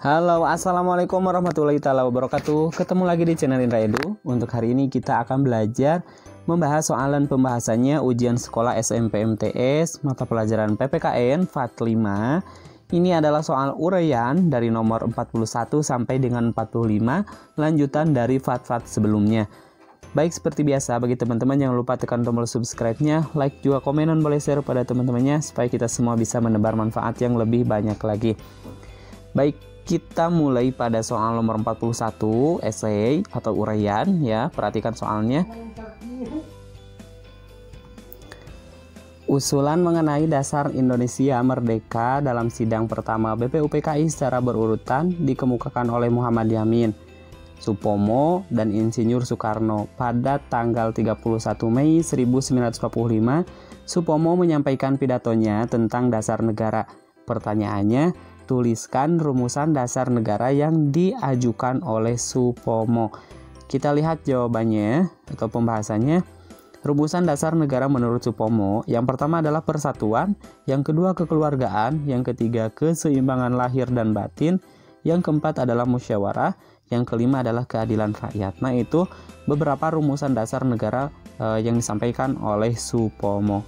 Halo, assalamualaikum warahmatullahi wabarakatuh. Ketemu lagi di channel Indra Edu. Untuk hari ini kita akan belajar membahas soalan pembahasannya ujian sekolah SMP MTS mata pelajaran PPKN FAT 5. Ini adalah soal uraian dari nomor 41 sampai dengan 45, lanjutan dari FAT-FAT sebelumnya. Baik, seperti biasa, bagi teman-teman jangan lupa tekan tombol subscribe-nya, like juga komen, dan boleh share pada teman-temannya supaya kita semua bisa menebar manfaat yang lebih banyak lagi. Baik, kita mulai pada soal nomor 41, esai atau uraian ya. Perhatikan soalnya. Usulan mengenai dasar Indonesia merdeka dalam sidang pertama BPUPKI secara berurutan dikemukakan oleh Muhammad Yamin, Supomo, dan Insinyur Soekarno. Pada tanggal 31 Mei 1945, Supomo menyampaikan pidatonya tentang dasar negara. Pertanyaannya, tuliskan rumusan dasar negara yang diajukan oleh Supomo. Kita lihat jawabannya atau pembahasannya. Rumusan dasar negara menurut Supomo, yang pertama adalah persatuan, yang kedua kekeluargaan, yang ketiga keseimbangan lahir dan batin, yang keempat adalah musyawarah, yang kelima adalah keadilan rakyat. Nah, itu beberapa rumusan dasar negara yang disampaikan oleh Supomo.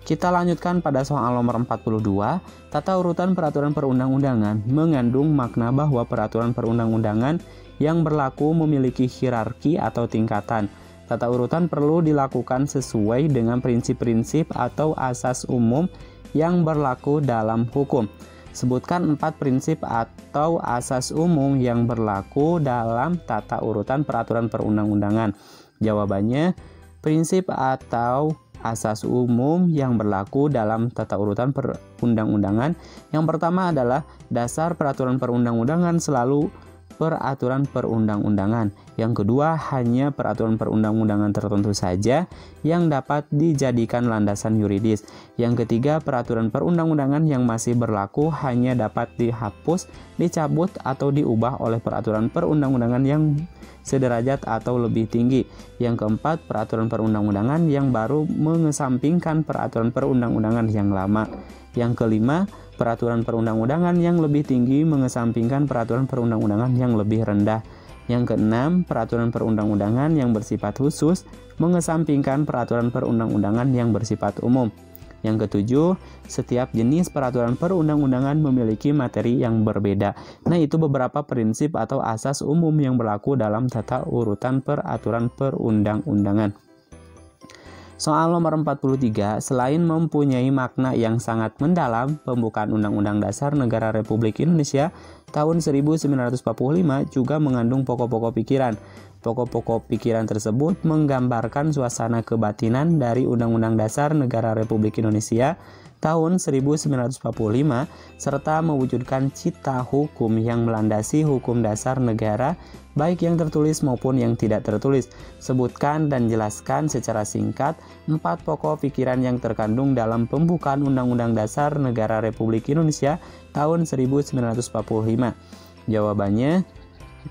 Kita lanjutkan pada soal nomor 42. Tata urutan peraturan perundang-undangan mengandung makna bahwa peraturan perundang-undangan yang berlaku memiliki hierarki atau tingkatan. Tata urutan perlu dilakukan sesuai dengan prinsip-prinsip atau asas umum yang berlaku dalam hukum. Sebutkan 4 prinsip atau asas umum yang berlaku dalam tata urutan peraturan perundang-undangan. Jawabannya, prinsip atau asas umum yang berlaku dalam tata urutan perundang-undangan. Yang pertama adalah dasar peraturan perundang-undangan selalu peraturan perundang-undangan. Yang kedua, hanya peraturan perundang-undangan tertentu saja yang dapat dijadikan landasan yuridis. Yang ketiga, peraturan perundang-undangan yang masih berlaku hanya dapat dihapus, dicabut, atau diubah oleh peraturan perundang-undangan yang sederajat atau lebih tinggi. Yang keempat, peraturan perundang-undangan yang baru mengesampingkan peraturan perundang-undangan yang lama. Yang kelima, peraturan perundang-undangan yang lebih tinggi mengesampingkan peraturan perundang-undangan yang lebih rendah. Yang keenam, peraturan perundang-undangan yang bersifat khusus mengesampingkan peraturan perundang-undangan yang bersifat umum. Yang ketujuh, setiap jenis peraturan perundang-undangan memiliki materi yang berbeda. Nah, itu beberapa prinsip atau asas umum yang berlaku dalam tata urutan peraturan perundang-undangan. Soal nomor 43, selain mempunyai makna yang sangat mendalam, pembukaan Undang-Undang Dasar Negara Republik Indonesia tahun 1945 juga mengandung pokok-pokok pikiran. Pokok-pokok pikiran tersebut menggambarkan suasana kebatinan dari Undang-Undang Dasar Negara Republik Indonesia tahun 1945 serta mewujudkan cita hukum yang melandasi hukum dasar negara baik yang tertulis maupun yang tidak tertulis. Sebutkan dan jelaskan secara singkat 4 pokok pikiran yang terkandung dalam pembukaan Undang-Undang Dasar Negara Republik Indonesia tahun 1945. Jawabannya,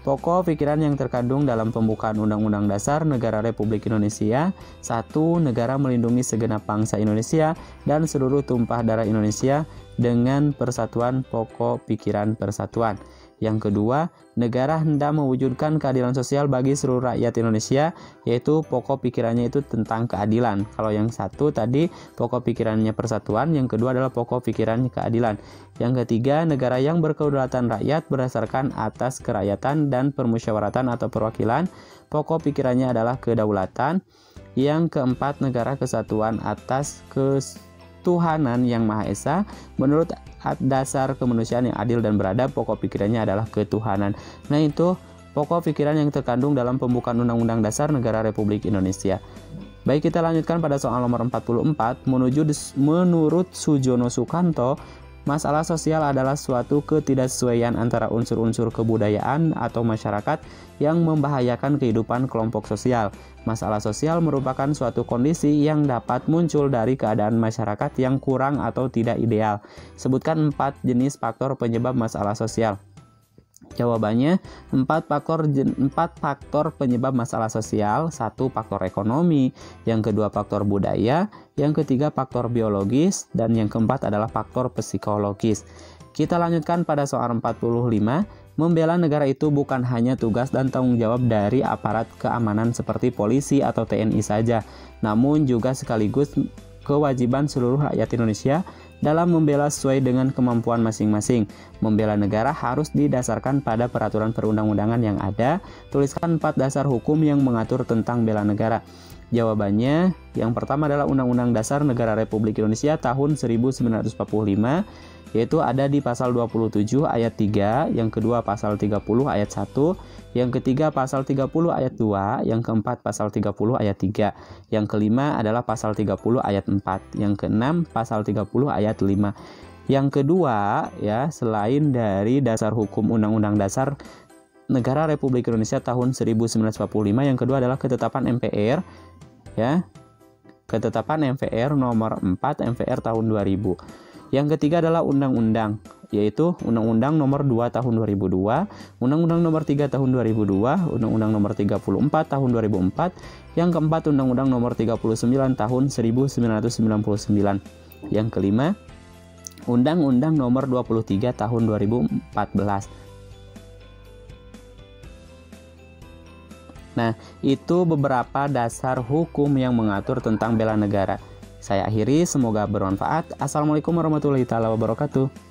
pokok pikiran yang terkandung dalam pembukaan Undang-Undang Dasar Negara Republik Indonesia: 1. Negara melindungi segenap bangsa Indonesia dan seluruh tumpah darah Indonesia dengan persatuan pokok pikiran persatuan. Yang kedua, negara hendak mewujudkan keadilan sosial bagi seluruh rakyat Indonesia, yaitu pokok pikirannya itu tentang keadilan. Kalau yang satu tadi pokok pikirannya persatuan, yang kedua adalah pokok pikirannya keadilan. Yang ketiga, negara yang berkedaulatan rakyat berdasarkan atas kerakyatan dan permusyawaratan atau perwakilan, pokok pikirannya adalah kedaulatan. Yang keempat, negara kesatuan atas Tuhanan yang Maha Esa menurut dasar kemanusiaan yang adil dan beradab, pokok pikirannya adalah ketuhanan. Nah, itu pokok pikiran yang terkandung dalam pembukaan Undang-Undang Dasar Negara Republik Indonesia. Baik, kita lanjutkan pada soal nomor 44. Menurut Sujono Sukanto, masalah sosial adalah suatu ketidaksesuaian antara unsur-unsur kebudayaan atau masyarakat yang membahayakan kehidupan kelompok sosial. Masalah sosial merupakan suatu kondisi yang dapat muncul dari keadaan masyarakat yang kurang atau tidak ideal. Sebutkan 4 jenis faktor penyebab masalah sosial. Jawabannya, 4 faktor penyebab masalah sosial. 1. Faktor ekonomi, yang kedua faktor budaya, yang ketiga faktor biologis, dan yang keempat adalah faktor psikologis. Kita lanjutkan pada soal 45. Membela negara itu bukan hanya tugas dan tanggung jawab dari aparat keamanan seperti polisi atau TNI saja, namun juga sekaligus kewajiban seluruh rakyat Indonesia dalam membela sesuai dengan kemampuan masing-masing. Membela negara harus didasarkan pada peraturan perundang-undangan yang ada. Tuliskan 4 dasar hukum yang mengatur tentang bela negara. Jawabannya, yang pertama adalah Undang-Undang Dasar Negara Republik Indonesia tahun 1945, yaitu ada di pasal 27 ayat 3, yang kedua pasal 30 ayat 1, yang ketiga pasal 30 ayat 2, yang keempat pasal 30 ayat 3, yang kelima adalah pasal 30 ayat 4, yang keenam pasal 30 ayat 5. Yang kedua, ya, selain dari dasar hukum Undang-Undang Dasar Negara Republik Indonesia tahun 1945, yang kedua adalah ketetapan MPR, ya. Ketetapan MPR nomor 4 MPR tahun 2000. Yang ketiga adalah undang-undang, yaitu Undang-Undang nomor 2 tahun 2002, Undang-Undang nomor 3 tahun 2002, Undang-Undang nomor 34 tahun 2004, yang keempat Undang-Undang nomor 39 tahun 1999. Yang kelima, Undang-Undang nomor 23 tahun 2014. Nah, itu beberapa dasar hukum yang mengatur tentang bela negara. Saya akhiri, semoga bermanfaat. Assalamualaikum warahmatullahi wabarakatuh.